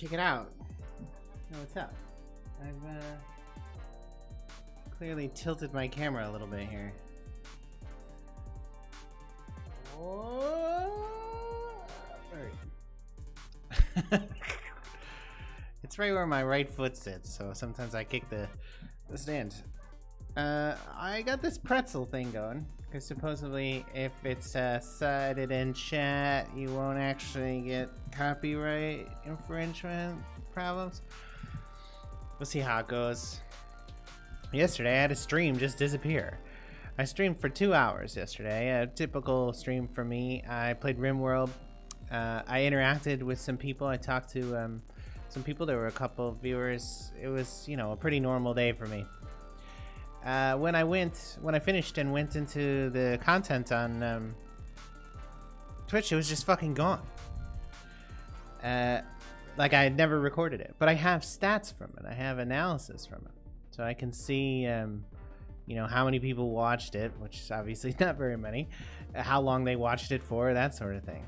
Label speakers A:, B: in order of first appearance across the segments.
A: check it out. Oh, what's up? I've clearly tilted my camera a little bit here. It's right where my right foot sits, so sometimes I kick the stand. I got this pretzel thing going, because supposedly if it's cited in chat, you won't actually get copyright infringement problems. We'll see how it goes. Yesterday, I had a stream just disappear. I streamed for 2 hours yesterday, a typical stream for me. I played RimWorld. I interacted with some people. I talked to some people. There were a couple of viewers. It was, you know, a pretty normal day for me. When I finished and went into the content on Twitch, it was just fucking gone. Like I had never recorded it, but I have stats from it. I have analysis from it, so I can see, you know, how many people watched it, which is obviously not very many, how long they watched it for, that sort of thing,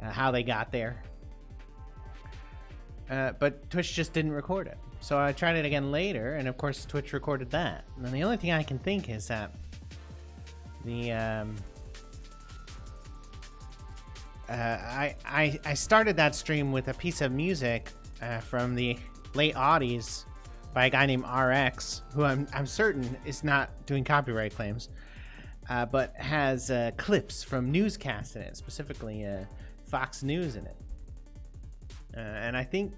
A: how they got there. But Twitch just didn't record it. So I tried it again later, and of course Twitch recorded that. And the only thing I can think is that the I started that stream with a piece of music from the late '80s by a guy named RX, who I'm certain is not doing copyright claims, but has clips from newscasts in it, specifically Fox News in it. And I think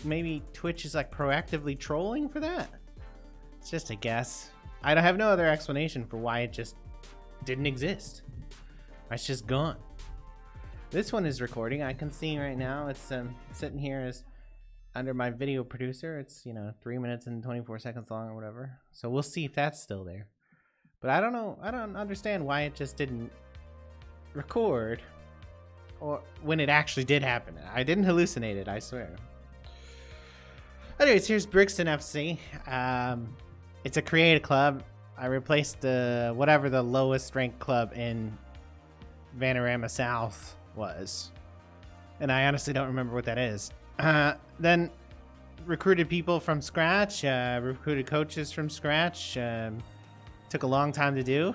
A: maybe Twitch is like proactively trolling for that. It's just a guess. I don't have no other explanation for why it just didn't exist. It's just gone. This one is recording. I can see right now it's sitting here as under my video producer. It's, you know, 3 minutes and 24 seconds long or whatever. So we'll see if that's still there. But I don't know. I don't understand why it just didn't record. Or when it actually did happen. I didn't hallucinate it, I swear. Anyways, here's Brixton FC. It's a creative club. I replaced whatever the lowest ranked club in Vanarama South was. And I honestly don't remember what that is. Then recruited people from scratch. Recruited coaches from scratch. Took a long time to do.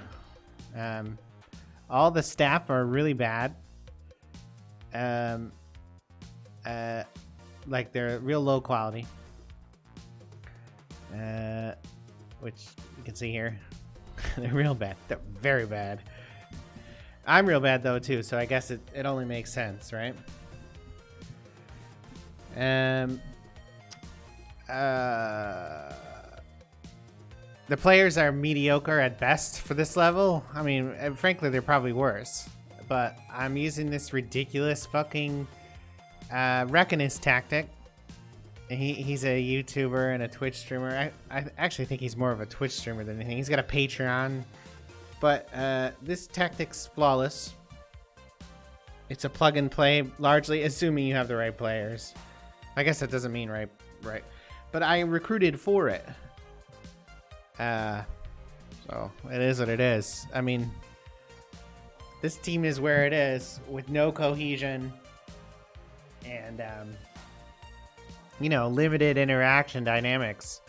A: All the staff are really bad. Like they're real low quality, which you can see here. They're real bad. They're very bad. I'm real bad though too, so I guess it only makes sense, right? The players are mediocre at best for this level. I mean, frankly, they're probably worse. But I'm using this ridiculous fucking Reckonist tactic. He's a YouTuber and a Twitch streamer. I actually think he's more of a Twitch streamer than anything. He's got a Patreon. But this tactic's flawless. It's a plug and play, largely assuming you have the right players. I guess that doesn't mean right. But I recruited for it. So it is what it is. I mean, this team is where it is with no cohesion and, you know, limited interaction dynamics.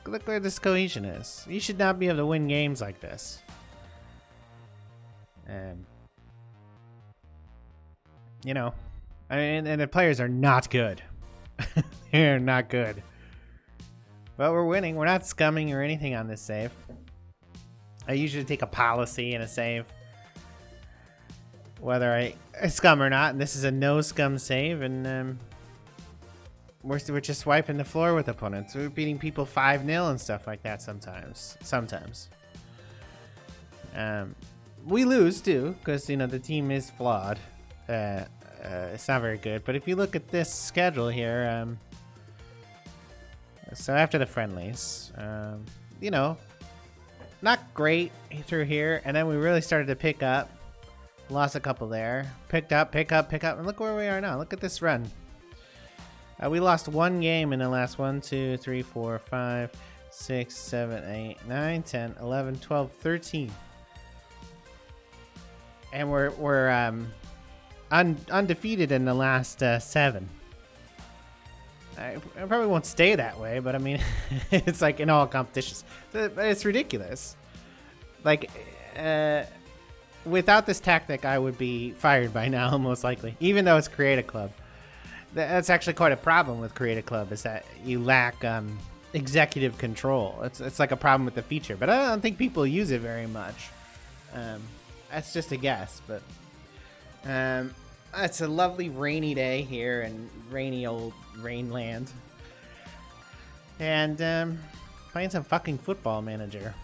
A: Look where this cohesion is. You should not be able to win games like this. You know, I mean, and the players are not good. They're not good. But we're winning. We're not scumming or anything on this save. I usually take a policy in a save, whether I scum or not, and this is a no scum save, and we're just wiping the floor with opponents. We're beating people 5-0 and stuff like that sometimes. We lose too, because, you know, the team is flawed. It's not very good. But if you look at this schedule here, so after the friendlies, you know, not great through here, and then we really started to pick up. Lost a couple there. Picked up, pick up, and look where we are now. Look at this run. We lost one game in the last 1, 2, 3, 4, 5, 6, 7, 8, 9, 10, 11, 12, 13. And we're undefeated in the last 7. I probably won't stay that way, but I mean, it's like in all competitions. It's ridiculous. Like, without this tactic, I would be fired by now, most likely, even though it's Create a Club. That's actually quite a problem with Create a Club, is that you lack executive control. It's like a problem with the feature, but I don't think people use it very much. That's just a guess, but it's a lovely rainy day here in rainy old Rainland. And playing some fucking Football Manager.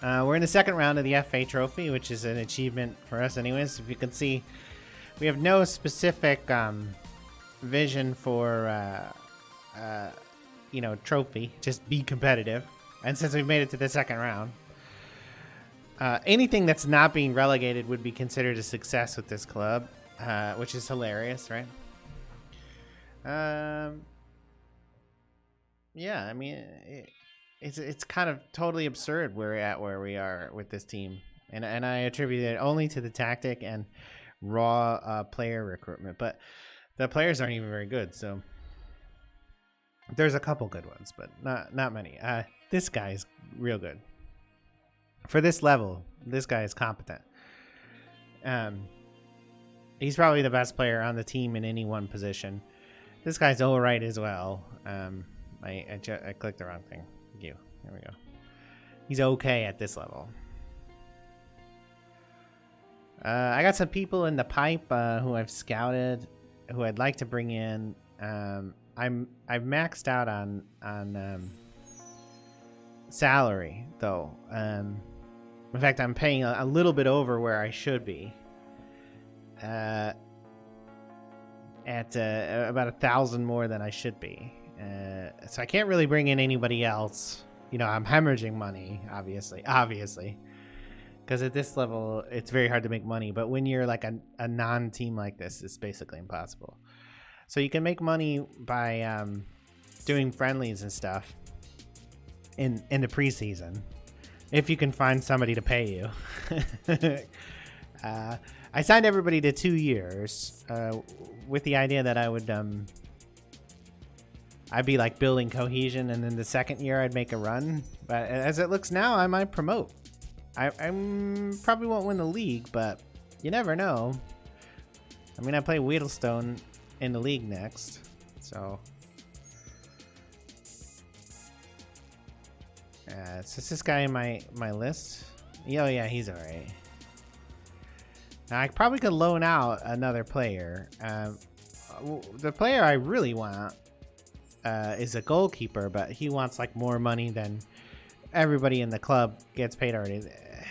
A: We're in the second round of the FA Trophy, which is an achievement for us anyways. If you can see, we have no specific vision for, trophy. Just be competitive. And since we've made it to the second round, anything that's not being relegated would be considered a success with this club, which is hilarious, right? Yeah, I mean, it's kind of totally absurd where we are with this team, and I attribute it only to the tactic and raw player recruitment. But the players aren't even very good, so there's a couple good ones, but not many. This guy's real good. For this level, this guy is competent. He's probably the best player on the team in any one position. This guy's all right as well. I clicked the wrong thing. Thank you. There we go. He's okay at this level. I got some people in the pipe who I've scouted, who I'd like to bring in. I've maxed out on salary though. In fact, I'm paying a little bit over where I should be. At about 1,000 more than I should be. So I can't really bring in anybody else. You know, I'm hemorrhaging money, obviously. Because at this level, it's very hard to make money. But when you're like a non-team like this, it's basically impossible. So you can make money by doing friendlies and stuff in the preseason. If you can find somebody to pay you. I signed everybody to 2 years with the idea that I would I'd be like building cohesion, and then the second year I'd make a run. But as it looks now, I might promote. I probably won't win the league, but you never know. I mean, I play Wheatlestone in the league next, so. So is this guy in my list? Oh yeah, he's alright. Now I probably could loan out another player. The player I really want is a goalkeeper, but he wants like more money than everybody in the club gets paid already.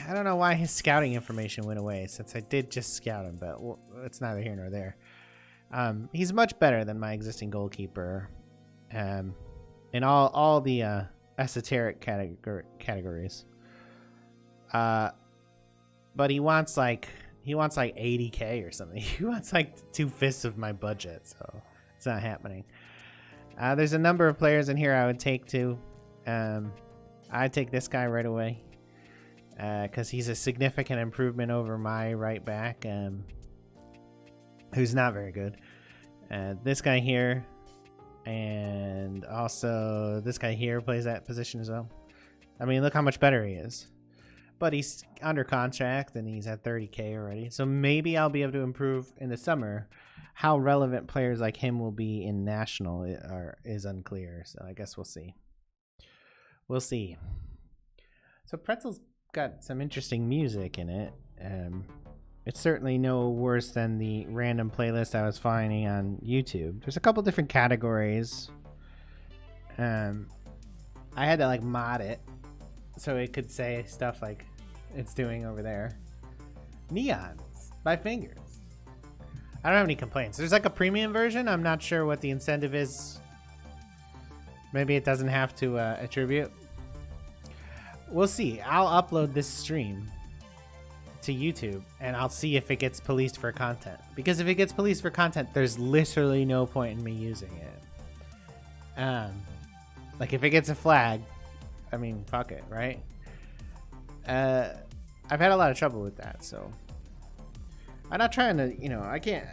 A: I don't know why his scouting information went away, since I did just scout him, but it's neither here nor there. He's much better than my existing goalkeeper in all the esoteric categories. But he wants like 80k or something. He wants like 2/5 of my budget, so it's not happening. There's a number of players in here I would take too. I'd take this guy right away because he's a significant improvement over my right back, who's not very good. This guy here, and also this guy here plays that position as well. I mean, look how much better he is. But he's under contract and he's at 30k already. So maybe I'll be able to improve in the summer. How relevant players like him will be in national is unclear. So I guess we'll see. We'll see. So Pretzel's got some interesting music in it. It's certainly no worse than the random playlist I was finding on YouTube. There's a couple different categories. I had to like mod it so it could say stuff like it's doing over there. Neons by Fingers. I don't have any complaints. There's like a premium version. I'm not sure what the incentive is. Maybe it doesn't have to attribute. We'll see. I'll upload this stream to YouTube and I'll see if it gets policed for content. Because if it gets policed for content, there's literally no point in me using it. Like if it gets a flag, I mean, fuck it, right? I've had a lot of trouble with that, so I'm not trying to, I can't.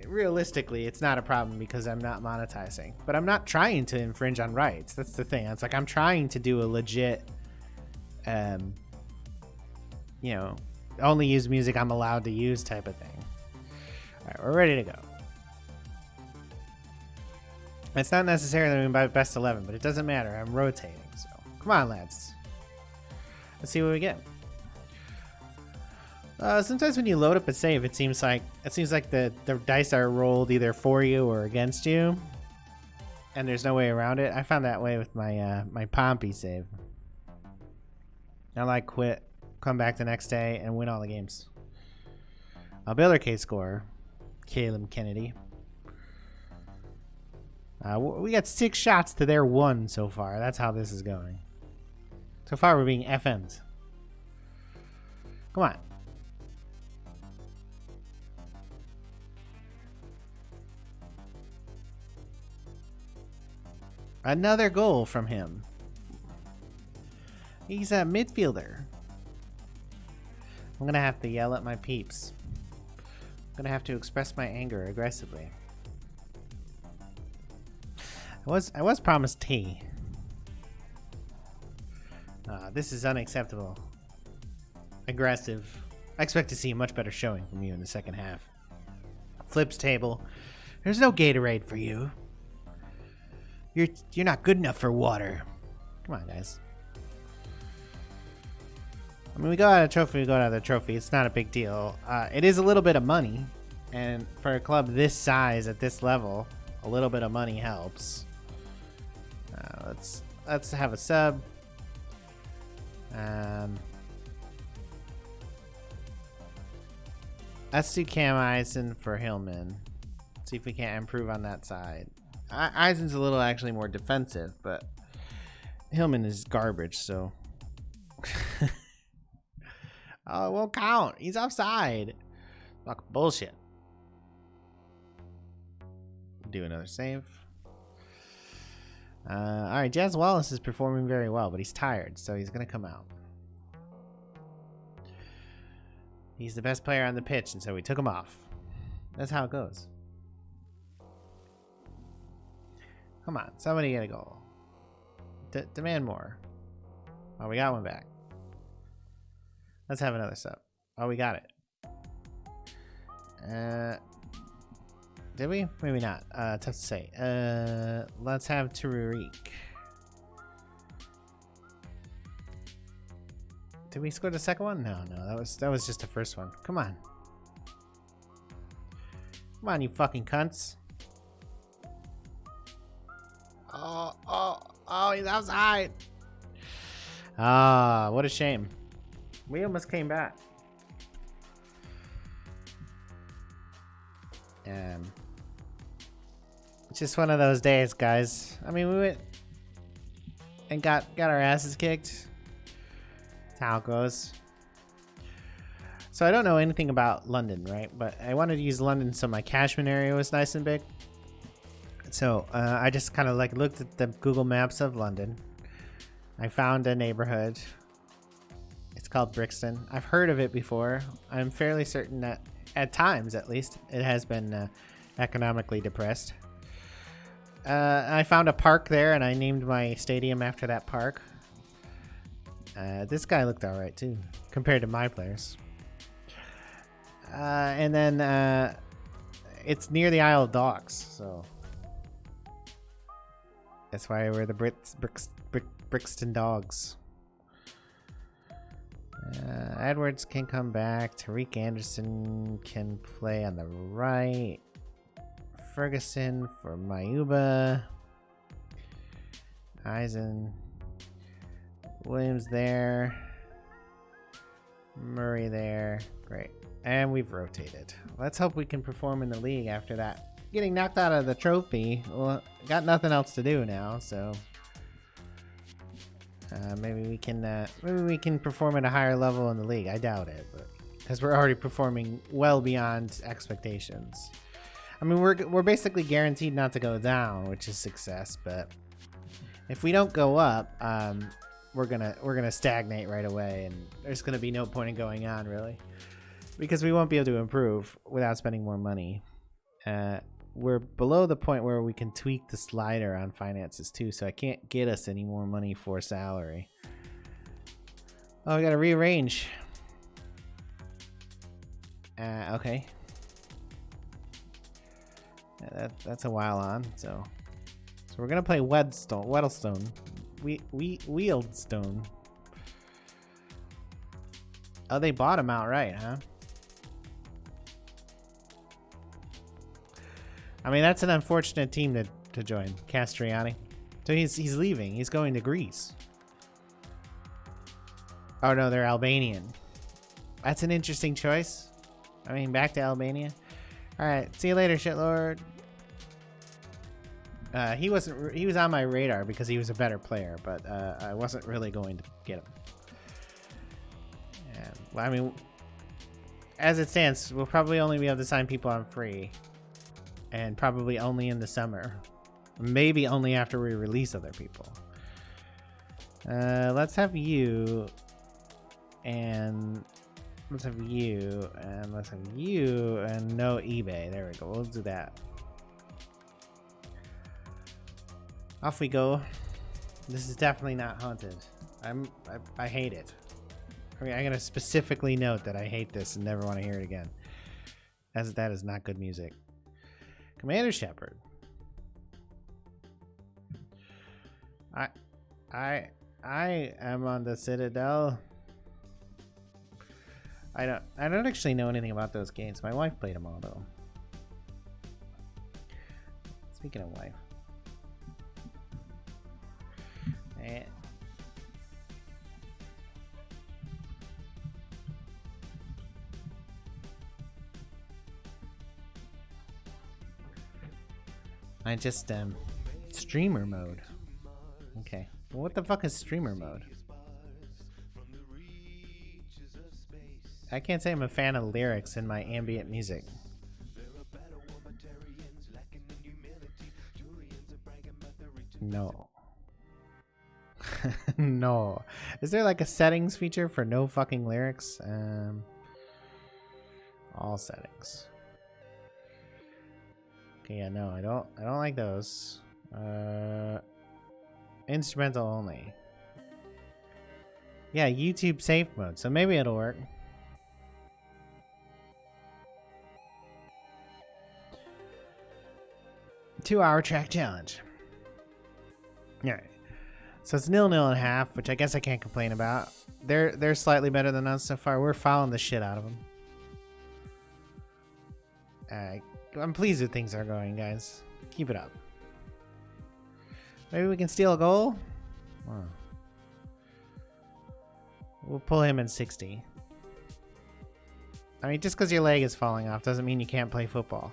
A: realistically, it's not a problem because I'm not monetizing. But I'm not trying to infringe on rights. That's the thing. It's like I'm trying to do a legit, you know, only use music I'm allowed to use type of thing. All right, we're ready to go. It's not necessarily by best 11, but it doesn't matter. I'm rotating, so come on, lads. Let's see what we get. Sometimes when you load up a save, it seems like the dice are rolled either for you or against you, and there's no way around it. I found that way with my my Pompey save. I like quit, come back the next day, and win all the games. Builder K score, Caleb Kennedy. We got 6 shots to their 1 so far. That's how this is going. So far, we're being FM'd. Come on. Another goal from him. He's a midfielder. I'm gonna have to yell at my peeps. I'm gonna have to express my anger aggressively. I was promised tea. This is unacceptable. Aggressive. I expect to see a much better showing from you in the second half. Flips table. There's no Gatorade for you. You're not good enough for water. Come on, guys. I mean, we go out of trophy, we go out of the trophy. It's not a big deal. It is a little bit of money, and for a club this size at this level, a little bit of money helps. Let's have a sub. Let's do Cam Eisen for Hillman. See if we can't improve on that side. Eisen's a little actually more defensive, but Hillman is garbage, so. Oh, it won't count. He's offside. Fuck bullshit. Do another save. Alright, Jazz Wallace is performing very well, but he's tired, so he's going to come out. He's the best player on the pitch, and so we took him off. That's how it goes. Come on, somebody get a goal. Demand more. Oh, we got one back. Let's have another sub. Oh, we got it. Did we? Maybe not. Tough to say. Let's have Tariq. Did we score the second one? No, that was just the first one. Come on. Come on, you fucking cunts. Oh, he's outside. Ah, what a shame. We almost came back. It's just one of those days, guys. I mean, we went and got our asses kicked. That's how it goes. So I don't know anything about London, right? But I wanted to use London so my catchment area was nice and big. So I just kind of like looked at the Google Maps of London. I found a neighborhood. It's called Brixton. I've heard of it before. I'm fairly certain that at times, at least, it has been economically depressed. I found a park there, and I named my stadium after that park. This guy looked all right too, compared to my players. And then it's near the Isle of Dogs, so that's why we're the Brixton Dogs. Edwards can come back. Tariq Anderson can play on the right. Ferguson for Mayuba. Eisen. Williams there. Murray there. Great. And we've rotated. Let's hope we can perform in the league after that. Getting knocked out of the trophy. Well, got nothing else to do now, so maybe we can perform at a higher level in the league. I doubt it, but because we're already performing well beyond expectations. I mean, we're basically guaranteed not to go down, which is success. But if we don't go up, we're gonna stagnate right away, and there's gonna be no point in going on really, because we won't be able to improve without spending more money. We're below the point where we can tweak the slider on finances too, so I can't get us any more money for salary. Oh, I gotta rearrange. Okay. Yeah, that's a while on, so we're gonna play Weddlestone. Wieldstone. Oh, they bought him outright, huh? I mean, that's an unfortunate team to join, Castriani. So he's leaving. He's going to Greece. Oh no, they're Albanian. That's an interesting choice. I mean, back to Albania. All right, see you later, shitlord. He was on my radar because he was a better player, but I wasn't really going to get him. And, well, I mean, as it stands, we'll probably only be able to sign people on free, and probably only in the summer. Maybe only after we release other people. Let's have you, and let's have you, and let's have you, and no eBay. There we go. We'll do that. Off we go. This is definitely not haunted. I hate it. I mean, I'm gonna specifically note that I hate this and never want to hear it again, as that is not good music. Commander Shepard. I am on the Citadel. I don't actually know anything about those games. My wife played them all though. Speaking of wife. I just streamer mode. Okay. Well, what the fuck is streamer mode? I can't say I'm a fan of lyrics in my ambient music. No. No. Is there like a settings feature for no fucking lyrics? All settings. Okay, yeah, no, I don't like those. Instrumental only. Yeah, YouTube safe mode, so maybe it'll work. Two-hour track challenge. Alright. So it's 0-0.5, which I guess I can't complain about. They're slightly better than us so far. We're fouling the shit out of them. I'm pleased with things are going, guys. Keep it up. Maybe we can steal a goal? Oh. We'll pull him in 60. I mean, just because your leg is falling off doesn't mean you can't play football.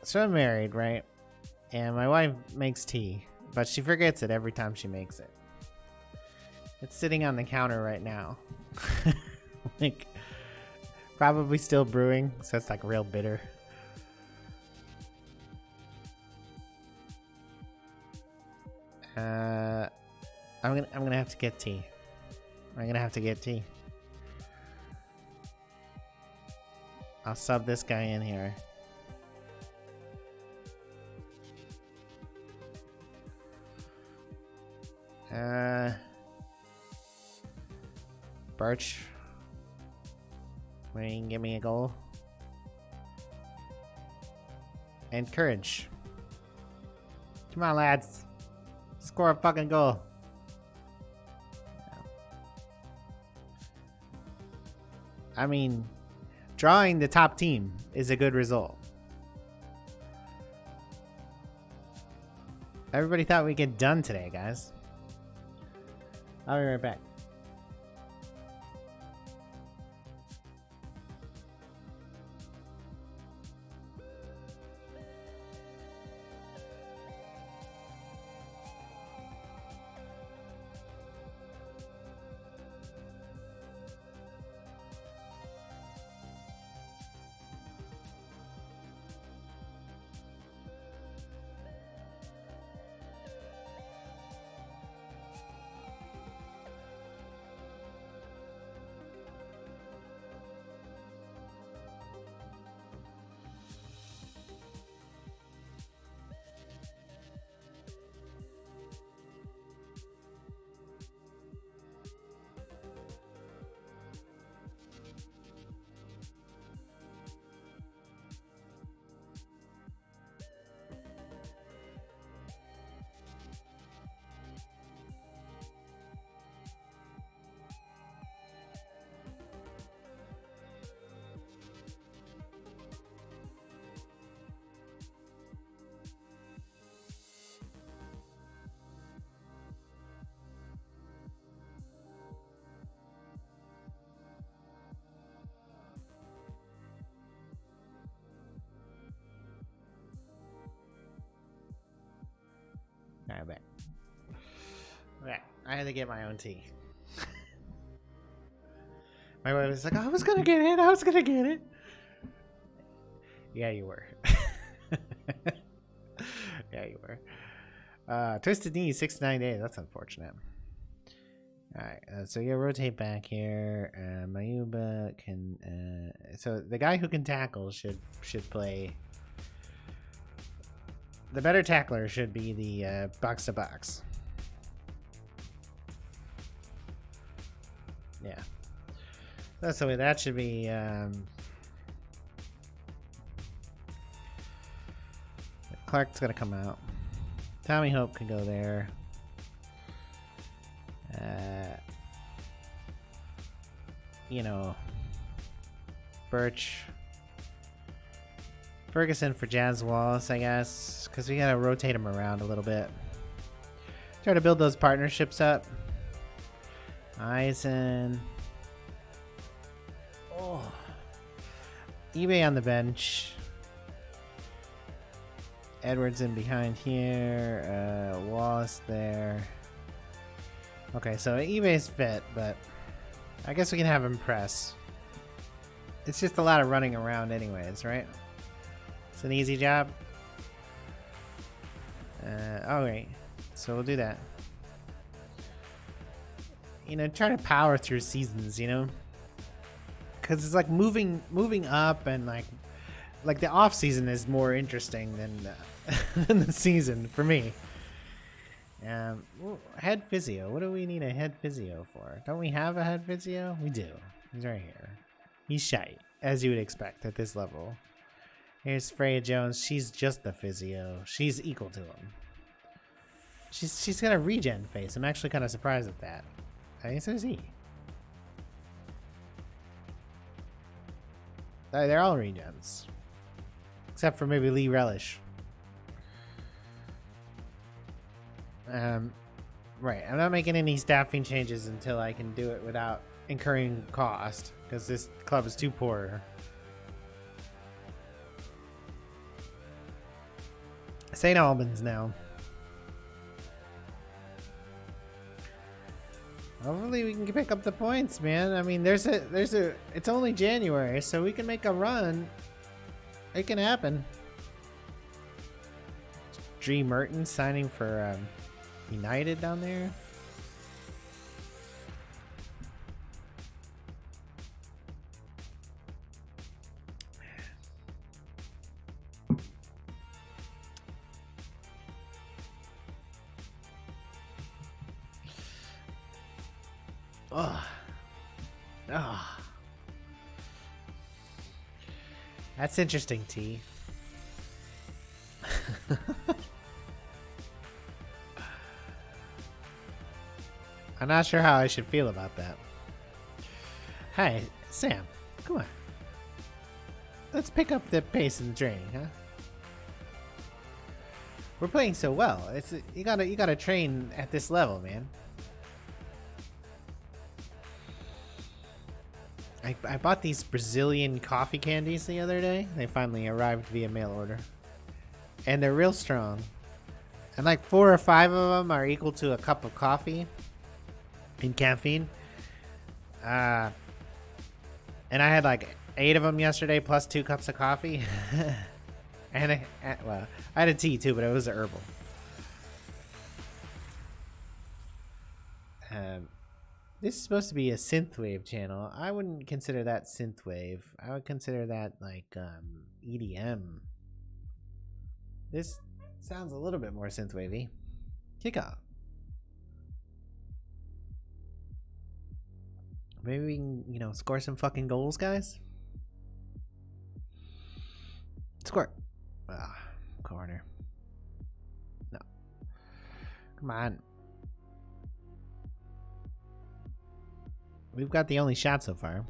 A: So I'm married, right? And my wife makes tea, but she forgets it every time she makes it. It's sitting on the counter right now. Like, probably still brewing, so it's like real bitter. I'm gonna have to get tea. I'll sub this guy in here. Birch, when you can give me a goal. And courage. Come on, lads. Score a fucking goal. I mean, drawing the top team is a good result. Everybody thought we'd get done today, guys. I'll be right back. Alright, bet. Okay, I had to get my own tea. My wife was like, I was gonna get it, I was gonna get it. Yeah, you were. Yeah, you were. Twisted Knee, 6 to 9 days. That's unfortunate. Alright, so yeah, rotate back here. Mayuba can... so the guy who can tackle should play... The better tackler should be the box-to-box. Yeah. That's the way that should be... Clark's gonna come out. Tommy Hope can go there. You know, Birch, Ferguson for Jazz Wallace, I guess, because we gotta rotate them around a little bit. Try to build those partnerships up. Eisen. Oh, eBay on the bench. Edwards in behind here. Wallace there. Okay, so eBay's fit, but I guess we can have him press. It's just a lot of running around anyways, right? It's an easy job. Alright, so we'll do that. You know, try to power through seasons, you know? Because it's like moving up, and like the off season is more interesting than than the season for me. Head physio. What do we need a head physio for? Don't we have a head physio? We do. He's right here. He's shite, as you would expect at this level. Here's Freya Jones. She's just the physio. She's equal to him. She's got a regen face. I'm actually kind of surprised at that. I think so is he. They're all regens. Except for maybe Lee Relish. Right. I'm not making any staffing changes until I can do it without incurring cost, because this club is too poor. St. Albans now. Hopefully we can pick up the points, man. I mean, it's only January, so we can make a run. It can happen. Dree Mertens signing for United down there. Oh. That's interesting, T. I'm not sure how I should feel about that. Hey, Sam, come on. Let's pick up the pace and training, huh? We're playing so well. You gotta train at this level, man. I bought these Brazilian coffee candies the other day. They finally arrived via mail order. And they're real strong. And like 4 or 5 of them are equal to a cup of coffee in caffeine. And I had like 8 of them yesterday plus 2 cups of coffee. And well, I had a tea too, but it was a herbal. This is supposed to be a synthwave channel. I wouldn't consider that synthwave. I would consider that like EDM. This sounds a little bit more synthwavy. Kick off. Maybe we can, you know, score some fucking goals, guys. Score. Ah, corner. No. Come on. We've got the only shot so far.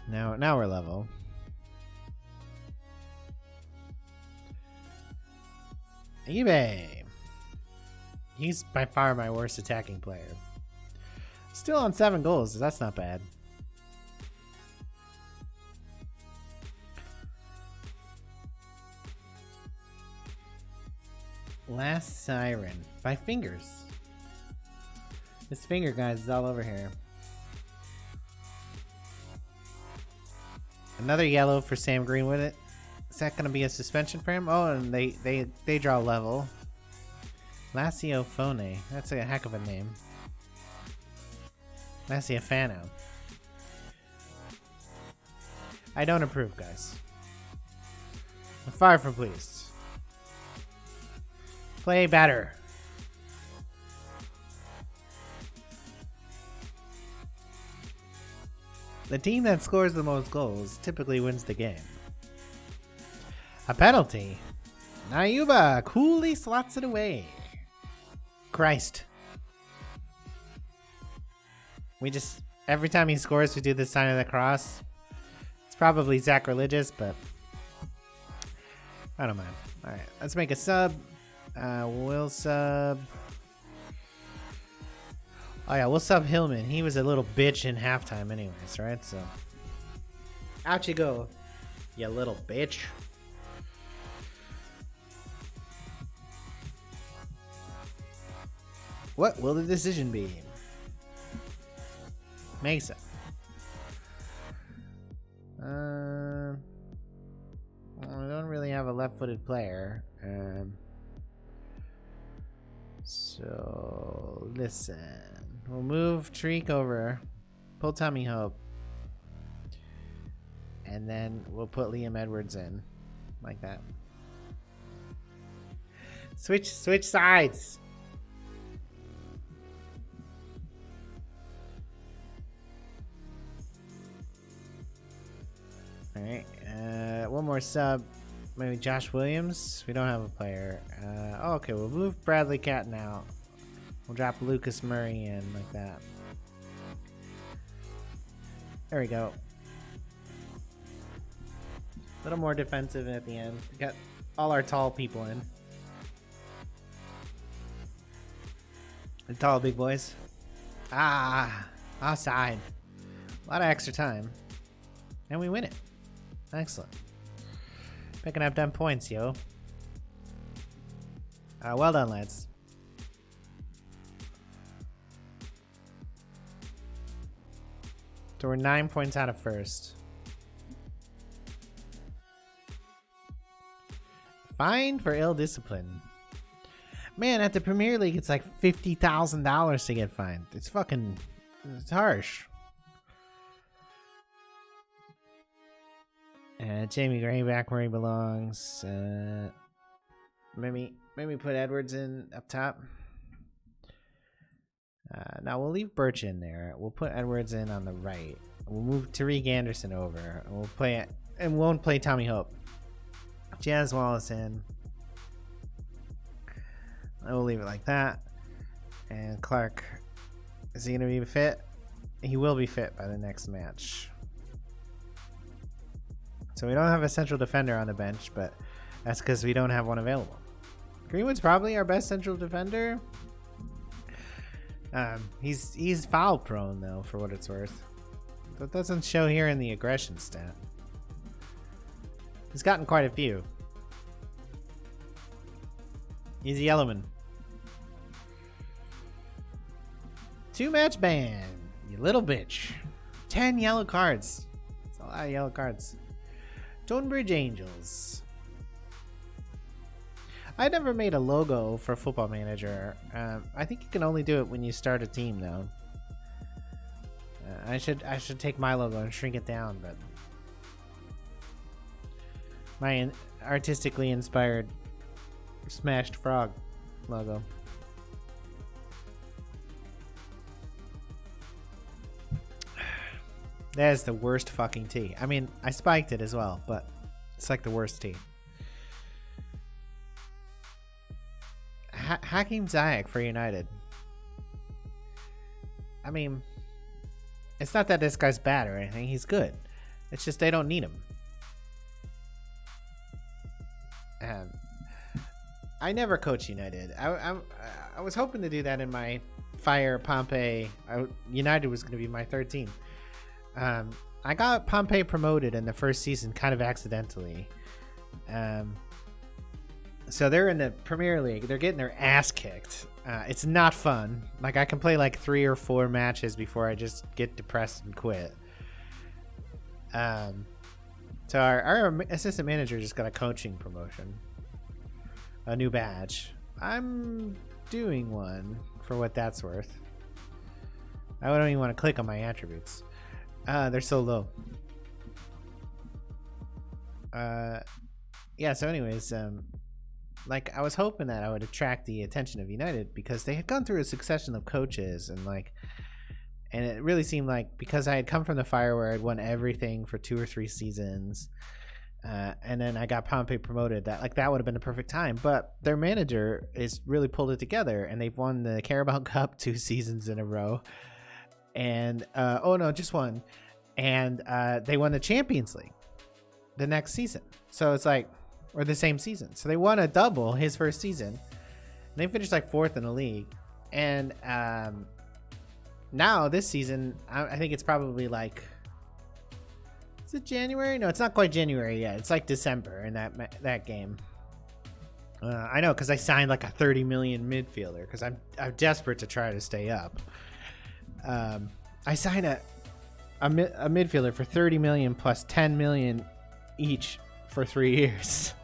A: Now we're level. eBay. He's by far my worst attacking player. Still on 7 goals. That's not bad. Last Siren by Fingers. This finger guys is all over here. Another yellow for Sam Greenwood. Is that going to be a suspension for him? Oh, and they draw level. Lacio Fone. That's a heck of a name. Laciofano. I don't approve, guys. I'm far from pleased. Play better. The team that scores the most goals typically wins the game. A penalty. Nayuba coolly slots it away. Christ. We just, every time he scores, we do the sign of the cross. It's probably sacrilegious, but I don't mind. All right, let's make a sub. We'll sub. Oh yeah, we'll sub Hillman. He was a little bitch in halftime anyways, right? So out you go, you little bitch. What will the decision be? Mesa. I don't really have a left-footed player. So listen, we'll move Treek over, pull Tommy Hope, and then we'll put Liam Edwards in, like that. Switch sides. All right, one more sub. Maybe Josh Williams. We don't have a player. Oh, okay, we'll move Bradley Catton out. We'll drop Lucas Murray in like that. There we go. A little more defensive at the end. We got all our tall people in. The tall big boys. Offside. A lot of extra time. And we win it. Excellent. Picking up 10 points, yo. Well done, lads. So we're 9 points out of first. Fined for ill discipline. Man, at the Premier League, it's like $50,000 to get fined. It's fucking... It's harsh. Jamie Gray back where he belongs. Maybe put Edwards in up top. Now we'll leave Birch in there. We'll put Edwards in on the right. We'll move Tariq Anderson over. And we'll play it, and we won't play Tommy Hope. Jazz Wallace in. I will leave it like that. And Clark, is he gonna be fit? He will be fit by the next match. So we don't have a central defender on the bench, but that's because we don't have one available. Greenwood's probably our best central defender. He's foul prone though, for what it's worth. That doesn't show here in the aggression stat. He's gotten quite a few. Easy Yellowman. 2-match ban, you little bitch. 10 yellow cards. That's a lot of yellow cards. Stonebridge Angels. I never made a logo for Football Manager. I think you can only do it when you start a team, though. I should take my logo and shrink it down, but my artistically inspired Smashed Frog logo. That is the worst fucking tee. I mean, I spiked it as well, but it's like the worst tee. Hakeem Ziyech for United. I mean, it's not that this guy's bad or anything. He's good. It's just they don't need him. I never coach United. I was hoping to do that in my Fire Pompey. United was going to be my third team. I got Pompey promoted in the first season kind of accidentally. So they're in the Premier League. They're getting their ass kicked. It's not fun. Like, I can play like 3 or 4 matches before I just get depressed and quit. So our assistant manager just got a coaching promotion, a new badge. I'm doing one for what that's worth. I don't even want to click on my attributes. They're so low. Yeah, so anyways, like, I was hoping that I would attract the attention of United because they had gone through a succession of coaches, and it really seemed like, because I had come from the Fire where I'd won everything for 2 or 3 seasons, and then I got Pompey promoted, that would have been the perfect time. But their manager is really pulled it together, and they've won the Carabao Cup 2 seasons in a row, and just one, and they won the Champions League the next season. So it's like, or the same season. So they won a double his first season. And they finished like 4th in the league. And now this season, I think it's probably like, is it January? No, it's not quite January yet. It's like December in that game. I know, because I signed like a 30 million midfielder because I'm desperate to try to stay up. I signed a midfielder for 30 million plus 10 million each for 3 years.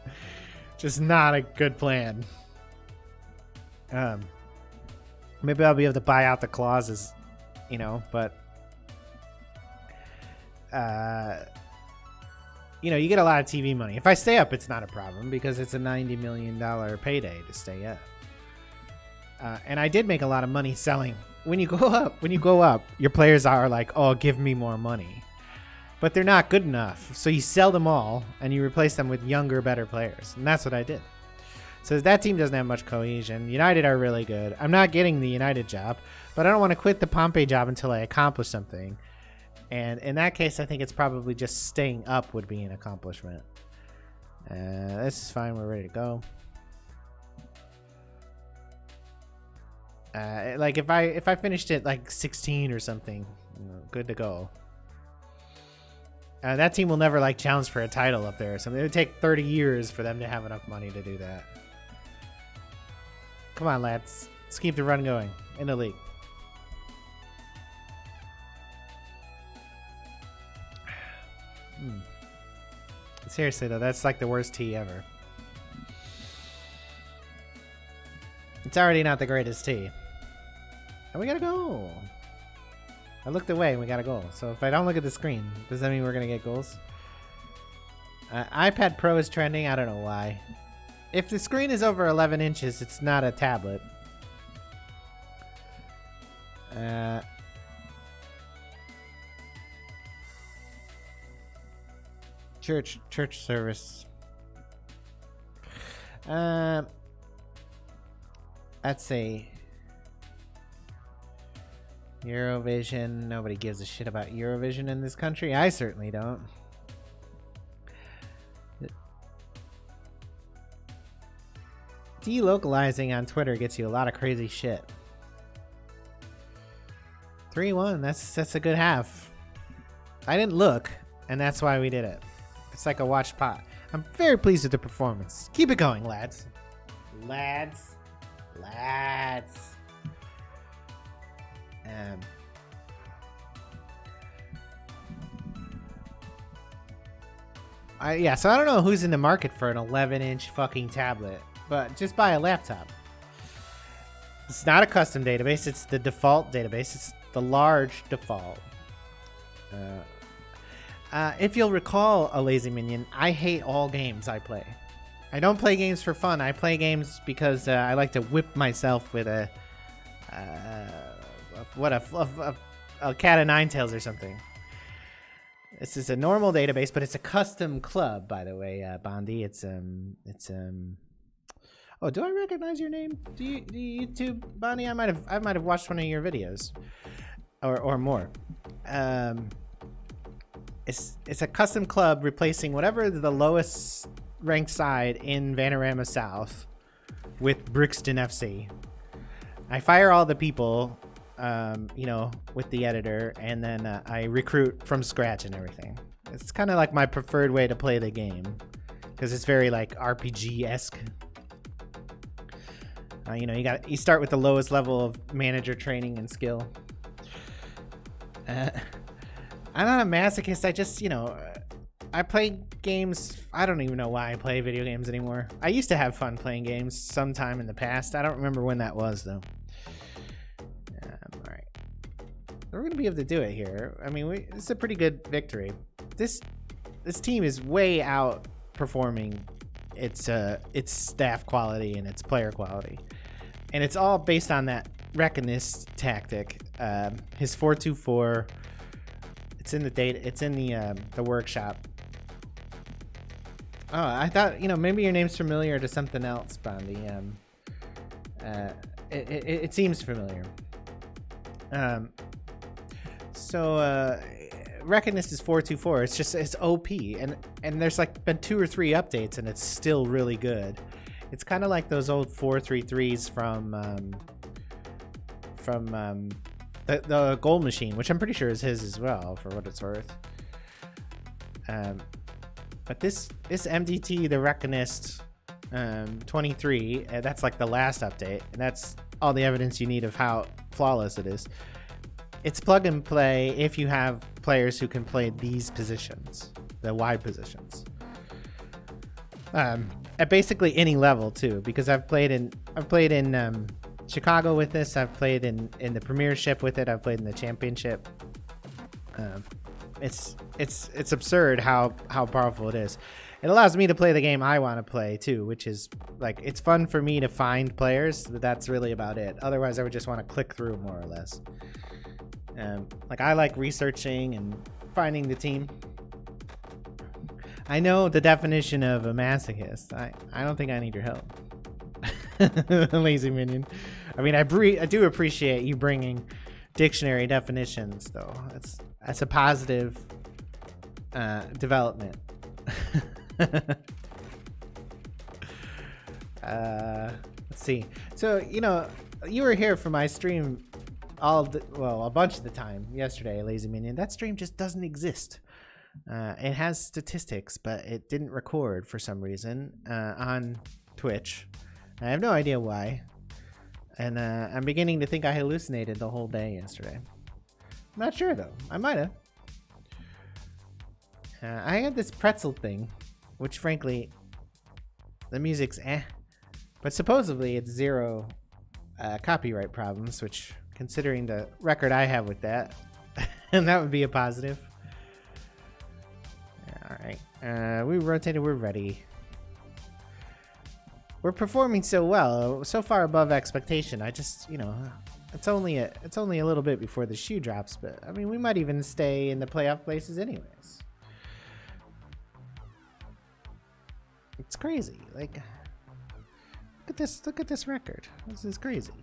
A: Just not a good plan. Maybe I'll be able to buy out the clauses, but you get a lot of TV money. If I stay up, it's not a problem because it's a $90 million payday to stay up. And I did make a lot of money selling. When you go up, your players are like, oh, give me more money. But they're not good enough. So you sell them all and you replace them with younger, better players. And that's what I did. So that team doesn't have much cohesion. United are really good. I'm not getting the United job, but I don't want to quit the Pompey job until I accomplish something. And in that case, I think it's probably just staying up would be an accomplishment. This is fine. We're ready to go. Like if I finished it like 16 or something, good to go. That team will never like challenge for a title up there or something. It would take 30 years for them to have enough money to do that. Come on, lads. Let's keep the run going in the league. Seriously though, that's like the worst tea ever. It's already not the greatest tea. And we gotta go. I looked away and we got a goal. So if I don't look at the screen, does that mean we're going to get goals? iPad Pro is trending. I don't know why. If the screen is over 11 inches, it's not a tablet. Church service. Let's see. Eurovision. Nobody gives a shit about Eurovision in this country. I certainly don't. Delocalizing on Twitter gets you a lot of crazy shit. 3-1. That's a good half. I didn't look, and that's why we did it. It's like a watch pot. I'm very pleased with the performance. Keep it going, lads. Lads. So I don't know who's in the market for an 11-inch fucking tablet, but just buy a laptop. It's not a custom database. It's the default database. It's the large default. If you'll recall, a lazy minion, I hate all games I play. I don't play games for fun. I play games because I like to whip myself with a cat of nine tails or something. This is a normal database, but it's a custom club, by the way, Bondi. Oh, do I recognize your name? Do you YouTube, Bondi? I might have watched one of your videos, or more. It's a custom club replacing whatever the lowest ranked side in Vanarama South with Brixton FC. I fire all the people, with the editor, and then I recruit from scratch and everything. It's kind of like my preferred way to play the game because it's very like RPG-esque. You start with the lowest level of manager training and skill. I'm not a masochist. I just, I play games. I don't even know why I play video games anymore. I used to have fun playing games sometime in the past. I don't remember when that was, though. All right. We're going to be able to do it here. I mean, it's a pretty good victory. This team is way outperforming its staff quality and its player quality. And it's all based on that Reckonist tactic. His 4-2-4. It's in the data. It's in the workshop. Oh, I thought maybe your name's familiar to something else, Bondi. It seems familiar. Reckonist is 4-2-4. It's OP, and there's like been 2 or 3 updates, and it's still really good. It's kind of like those old 4-3-3s from the Gold Machine, which I'm pretty sure is his as well, for what it's worth. But this MDT, the Reckonist 23, that's like the last update, and that's all the evidence you need of how flawless it is. It's plug and play if you have players who can play these positions, the wide positions. At basically any level too, because I've played in Chicago with this. I've played in the Premiership with it. I've played in the Championship. It's absurd how powerful it is. It allows me to play the game I want to play too, which is like, it's fun for me to find players, but that's really about it. Otherwise, I would just want to click through more or less. Like, I like researching and finding the team. I know the definition of a masochist. I don't think I need your help. Lazy minion. I mean, I do appreciate you bringing dictionary definitions, though. That's a positive development. Let's see. So, you were here for my stream a bunch of the time yesterday, Lazy Minion. That stream just doesn't exist. It has statistics, but it didn't record for some reason on Twitch. I have no idea why. And I'm beginning to think I hallucinated the whole day yesterday. I'm not sure, though. I might have. I had this pretzel thing, which, frankly, the music's eh. But supposedly it's 0 copyright problems, which, considering the record I have with that, and that would be a positive. All right. We rotated. We're ready. We're performing so well, so far above expectation. I just, it's only a little bit before the shoe drops, but I mean, we might even stay in the playoff places anyways. It's crazy. Like, look at this record. This is crazy.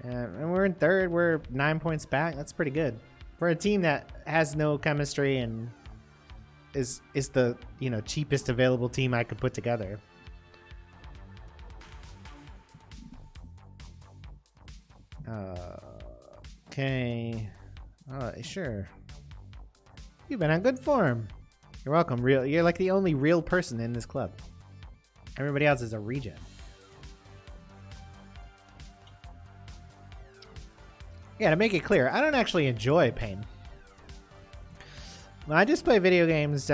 A: And we're in third. We're 9 points back. That's pretty good for a team that has no chemistry and is the cheapest available team I could put together. Okay. Sure. You've been on good form. You're welcome. You're like the only real person in this club. Everybody else is a regen. Yeah, to make it clear, I don't actually enjoy pain. I just play video games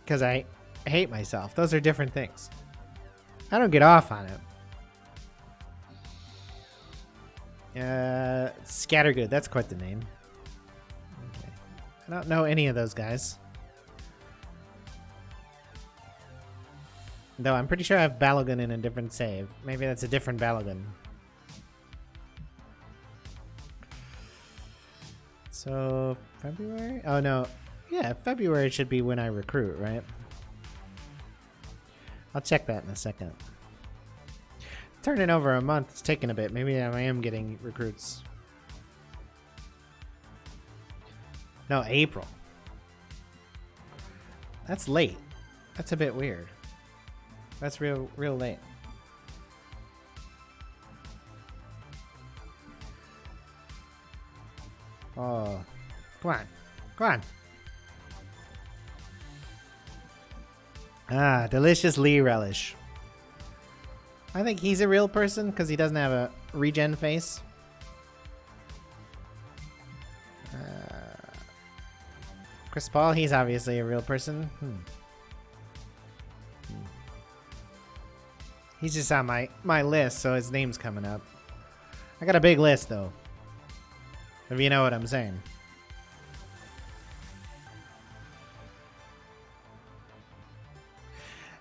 A: because I hate myself. Those are different things. I don't get off on it. Scattergood, that's quite the name. Okay. I don't know any of those guys. Though I'm pretty sure I have Balogun in a different save. Maybe that's a different Balogun. So, February? Oh, no. Yeah, February should be when I recruit, right? I'll check that in a second. Turning over a month, it's taking a bit. Maybe I am getting recruits. No, April. That's late. That's a bit weird. That's real late. Oh, come on. Ah, delicious Lee relish. I think he's a real person because he doesn't have a regen face. Chris Paul, he's obviously a real person. He's just on my list, so his name's coming up. I got a big list, though. If you know what I'm saying.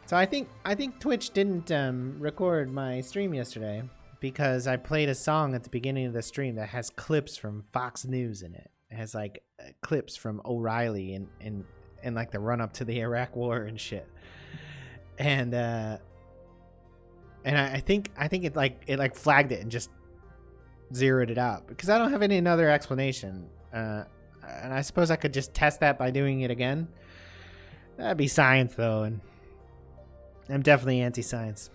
A: So I think Twitch didn't record my stream yesterday because I played a song at the beginning of the stream that has clips from Fox News in it. It has like clips from O'Reilly and like the run up to the Iraq War and shit. And I think it like flagged it and just zeroed it out because I don't have any other explanation. And I suppose I could just test that by doing it again. That'd be science though, and I'm definitely anti-science.